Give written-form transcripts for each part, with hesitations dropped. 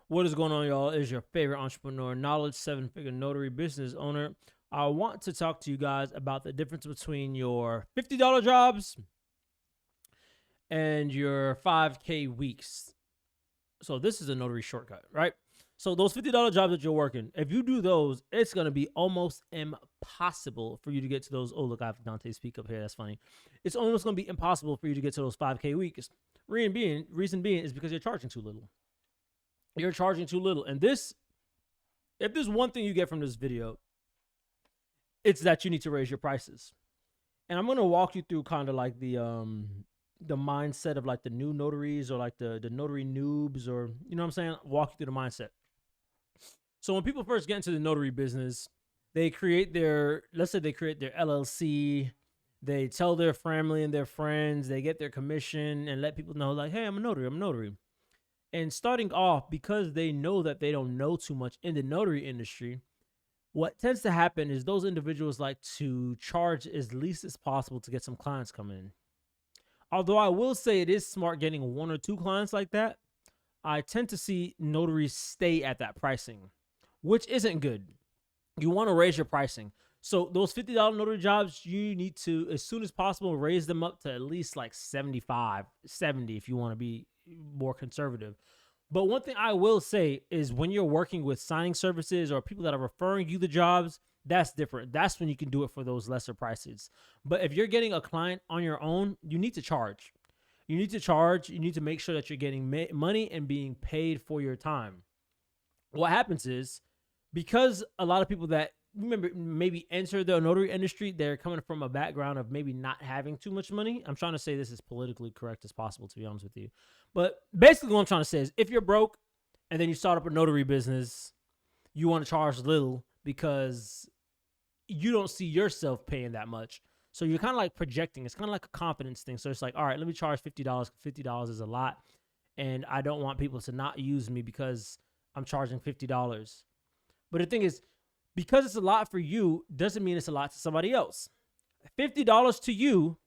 What is going on, y'all? It is your favorite entrepreneur, knowledge, seven-figure notary business owner. I want to talk to you guys about the difference between your $50 jobs and your 5K weeks. So this is a notary shortcut, right? So those $50 jobs that you're working, if you do those, it's going to be almost impossible for you to get to those. Oh, look, I have Dante speak up here. That's funny. It's almost going to be impossible for you to get to those 5K weeks. Reason being is because you're charging too little. You're charging too little. And this, if there's one thing you get from this video, it's that you need to raise your prices. And I'm going to walk you through kind of like the mindset of like the new notaries or like the notary noobs, or, you know what I'm saying? Walk you through the mindset. So when people first get into the notary business, they create their, let's say they create their LLC, they tell their family and their friends, they get their commission and let people know like, hey, I'm a notary. And starting off, because they know that they don't know too much in the notary industry, what tends to happen is those individuals like to charge as least as possible to get some clients coming in. Although I will say it is smart getting one or two clients like that, I tend to see notaries stay at that pricing, which isn't good. You want to raise your pricing. So those $50 notary jobs, you need to, as soon as possible, raise them up to at least like 75, 70 if you want to be more conservative. But one thing I will say is when you're working with signing services or people that are referring you the jobs, that's different. That's when you can do it for those lesser prices. But if you're getting a client on your own, you need to charge. You need to make sure that you're getting money and being paid for your time. What happens is, because a lot of people that maybe enter the notary industry, they're coming from a background of maybe not having too much money. I'm trying to say this as politically correct as possible, to be honest with you. But basically what I'm trying to say is, if you're broke and then you start up a notary business, you want to charge little because you don't see yourself paying that much. So you're kind of like projecting. It's kind of like a confidence thing. So it's like, all right, let me charge $50. $50 is a lot. And I don't want people to not use me because I'm charging $50. But the thing is, because it's a lot for you, doesn't mean it's a lot to somebody else. $50 to you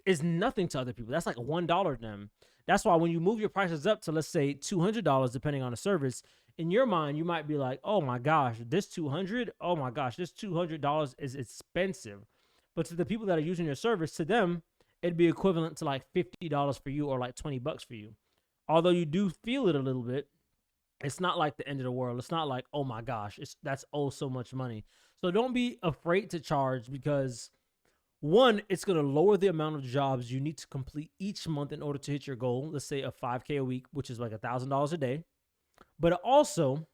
is nothing to other people. That's like $1 to them. That's why when you move your prices up to, let's say, $200, depending on the service, in your mind, you might be like, oh my gosh, this $200, oh my gosh, this $200 is expensive. But to the people that are using your service, to them, it'd be equivalent to like $50 for you or like $20 for you. Although you do feel it a little bit, it's not like the end of the world. It's not like, oh my gosh, that's so much money. So don't be afraid to charge, because one, it's going to lower the amount of jobs you need to complete each month in order to hit your goal. Let's say a 5K a week, which is like $1,000 a day. But it also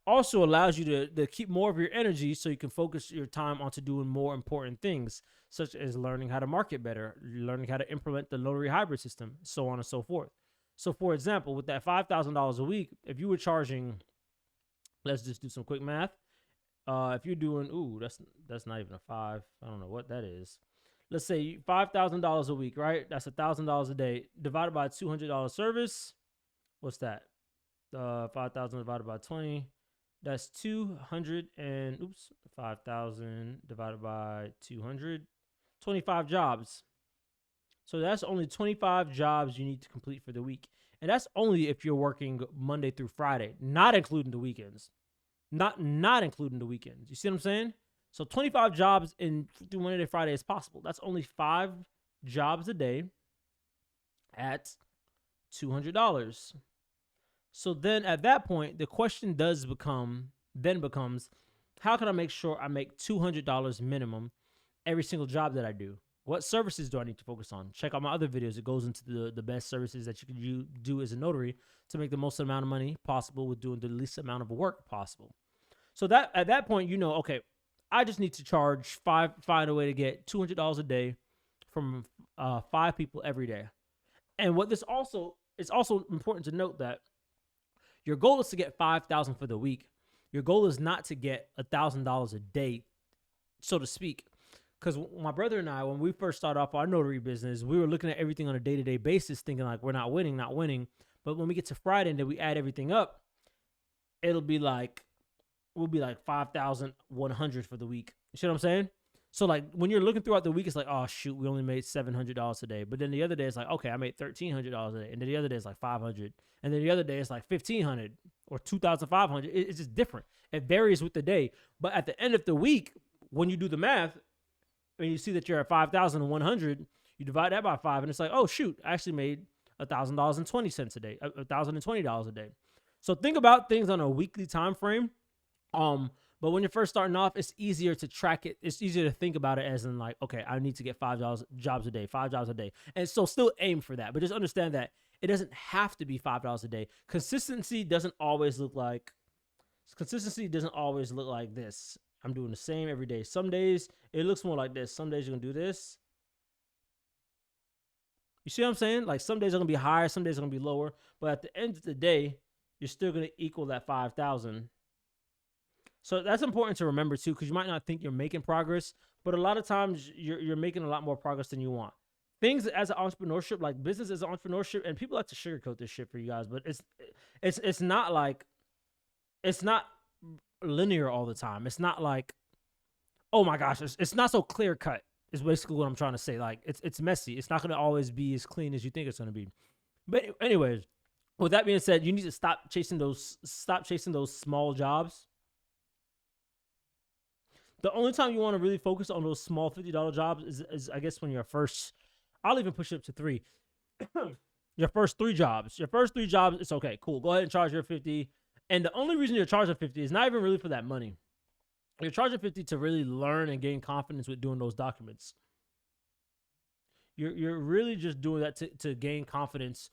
allows you to keep more of your energy so you can focus your time onto doing more important things, such as learning how to market better, learning how to implement the notary hybrid system, so on and so forth. So, for example, with that $5,000 a week, if you were charging, let's just do some quick math. If you're doing, that's not even a 5. I don't know what that is. Let's say $5,000 a week, right? That's $1,000 a day divided by $200 service. What's that? 5,000 divided by 20. That's 200 and 5,000 divided by 200, 25 jobs. So that's only 25 jobs you need to complete for the week. And that's only if you're working Monday through Friday, not including the weekends. Not including the weekends. You see what I'm saying? So 25 jobs through Monday to Friday is possible. That's only 5 jobs a day at $200. So then at that point, the question becomes, how can I make sure I make $200 minimum every single job that I do? What services do I need to focus on? Check out my other videos. It goes into the best services that you can do as a notary to make the most amount of money possible with doing the least amount of work possible. So that at that point, you know, okay, I just need to find a way to get $200 a day from 5 people every day. And what this also, it's also important to note that your goal is to get $5,000 for the week. Your goal is not to get $1,000 a day, so to speak. Because my brother and I, when we first started off our notary business, we were looking at everything on a day-to-day basis, thinking like, we're not winning. But when we get to Friday and then we add everything up, we'll be like 5,100 for the week. You see what I'm saying? So like when you're looking throughout the week, it's like, oh shoot, we only made $700 a day. But then the other day it's like, okay, I made $1,300 a day, and then the other day it's like 500, and then the other day it's like 1,500 or 2,500. It's just different. It varies with the day. But at the end of the week, when you do the math and you see that you're at 5,100, you divide that by 5, and it's like, oh shoot, I actually made $1,000.20 a day, $1,020 a day. So think about things on a weekly time frame. But when you're first starting off, it's easier to track it. It's easier to think about it as in like, okay, I need to get $5 jobs a day, $5 a day. And so still aim for that. But just understand that it doesn't have to be $5 a day. Consistency doesn't always look like this. I'm doing the same every day. Some days it looks more like this. Some days you're gonna do this. You see what I'm saying? Like some days are gonna be higher, some days are gonna be lower. But at the end of the day, you're still gonna equal that 5,000. So that's important to remember too, because you might not think you're making progress, but a lot of times you're making a lot more progress than you want. Things as an entrepreneurship, like business as an entrepreneurship, and people like to sugarcoat this shit for you guys, but it's not like, it's not linear all the time. It's not like, oh my gosh, it's not so clear cut. Is basically what I'm trying to say. Like it's messy. It's not going to always be as clean as you think it's going to be. But anyways, with that being said, you need to stop chasing those small jobs. The only time you want to really focus on those small $50 jobs is I guess when you're first. I'll even push it up to 3. Your first 3 jobs. Your first 3 jobs, it's okay, cool. Go ahead and charge your 50. And the only reason you're charging 50 is not even really for that money. You're charging 50 to really learn and gain confidence with doing those documents. You're really just doing that to gain confidence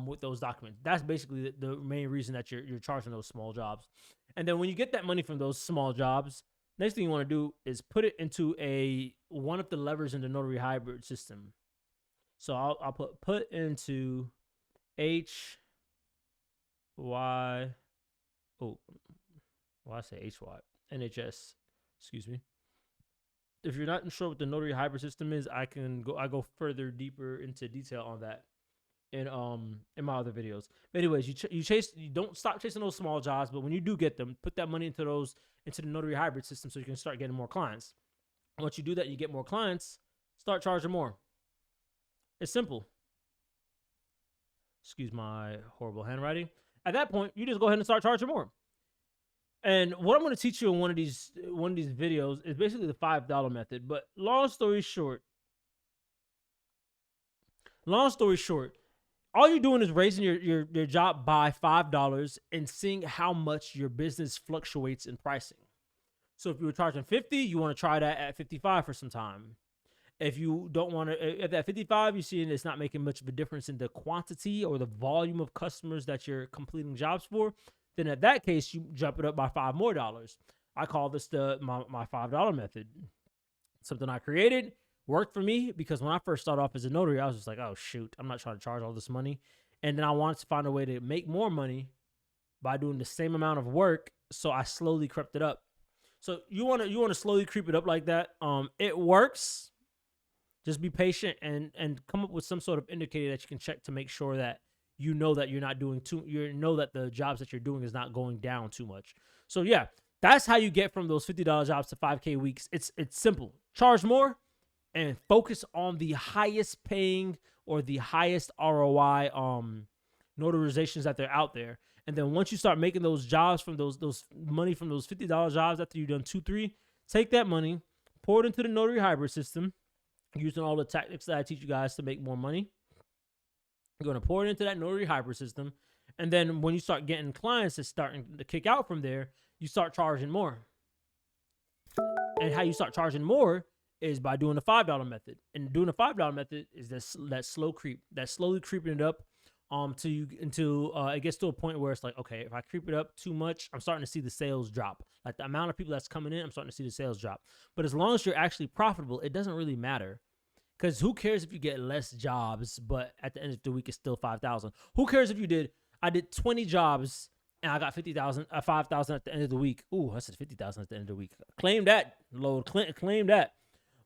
with those documents. That's basically the main reason that you're charging those small jobs. And then when you get that money from those small jobs, next thing you want to do is put it into one of the levers in the Notary hybrid system. So I'll put into HY. Oh, well, I say HY. NHS. Excuse me. If you're not sure what the Notary hybrid system is, I go further deeper into detail on that in my other videos. But anyways, you don't stop chasing those small jobs, but when you do get them, put that money into the Notary hybrid system so you can start getting more clients. Once you do that, you get more clients, start charging more. It's simple. Excuse my horrible handwriting. At that point, you just go ahead and start charging more. And what I'm going to teach you in one of these videos is basically the $5 method. But long story short, all you're doing is raising your job by $5 and seeing how much your business fluctuates in pricing. So if you were charging 50, you want to try that at 55 for some time. If you don't want to, at 55, you see it's not making much of a difference in the quantity or the volume of customers that you're completing jobs for, then at that case, you jump it up by $5 more. I call this my $5 method. Something I created, worked for me, because when I first started off as a notary, I was just like, oh shoot, I'm not trying to charge all this money. And then I wanted to find a way to make more money by doing the same amount of work. So I slowly crept it up. So you want to slowly creep it up like that. It works. Just be patient and come up with some sort of indicator that you can check to make sure that you know that you're not doing you know that the jobs that you're doing is not going down too much. So yeah, that's how you get from those $50 jobs to 5K weeks. It's simple. Charge more and focus on the highest paying or the highest ROI notarizations that they're out there. And then once you start making those jobs from those money from those $50 jobs after you've done 2-3, take that money, pour it into the Notary hybrid system, using all the tactics that I teach you guys to make more money. You're going to pour it into that Notary hybrid system. And then when you start getting clients that's starting to kick out from there, you start charging more. And how you start charging more is by doing the $5 method. And doing the $5 method is that slow creep, that's slowly creeping it up until it gets to a point where it's like, okay, if I creep it up too much, I'm starting to see the sales drop. Like the amount of people that's coming in, I'm starting to see the sales drop. But as long as you're actually profitable, it doesn't really matter. Because who cares if you get less jobs, but at the end of the week, it's still 5,000. Who cares if I did 20 jobs and I got 5,000 at the end of the week. Ooh, I said 50,000 at the end of the week. Claim that, Lord. Claim that.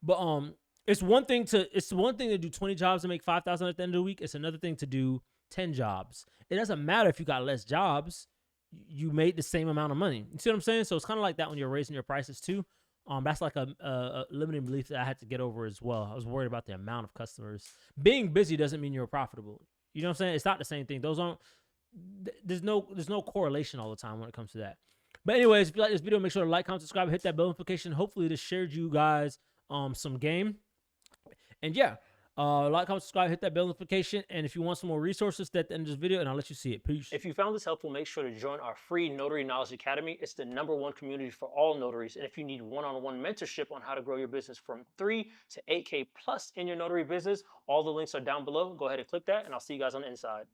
But it's one thing to do 20 jobs and make 5,000 at the end of the week. It's another thing to do 10 jobs. It doesn't matter if you got less jobs. You made the same amount of money. You see what I'm saying? So it's kind of like that when you're raising your prices too. That's like a limiting belief that I had to get over as well. I was worried about the amount of customers. Being busy doesn't mean you're profitable. You know what I'm saying? It's not the same thing. Those aren't. There's no correlation all the time when it comes to that. But anyways, if you like this video, make sure to like, comment, subscribe, hit that bell notification. Hopefully, this shared you guys some game. And yeah, like, comment, subscribe, hit that bell notification. And if you want some more resources, at the end of this video, and I'll let you see it. Peace. If you found this helpful, make sure to join our free Notary Knowledge Academy. It's the #1 community for all notaries. And if you need one-on-one mentorship on how to grow your business from 3 to 8K plus in your notary business, all the links are down below. Go ahead and click that, and I'll see you guys on the inside.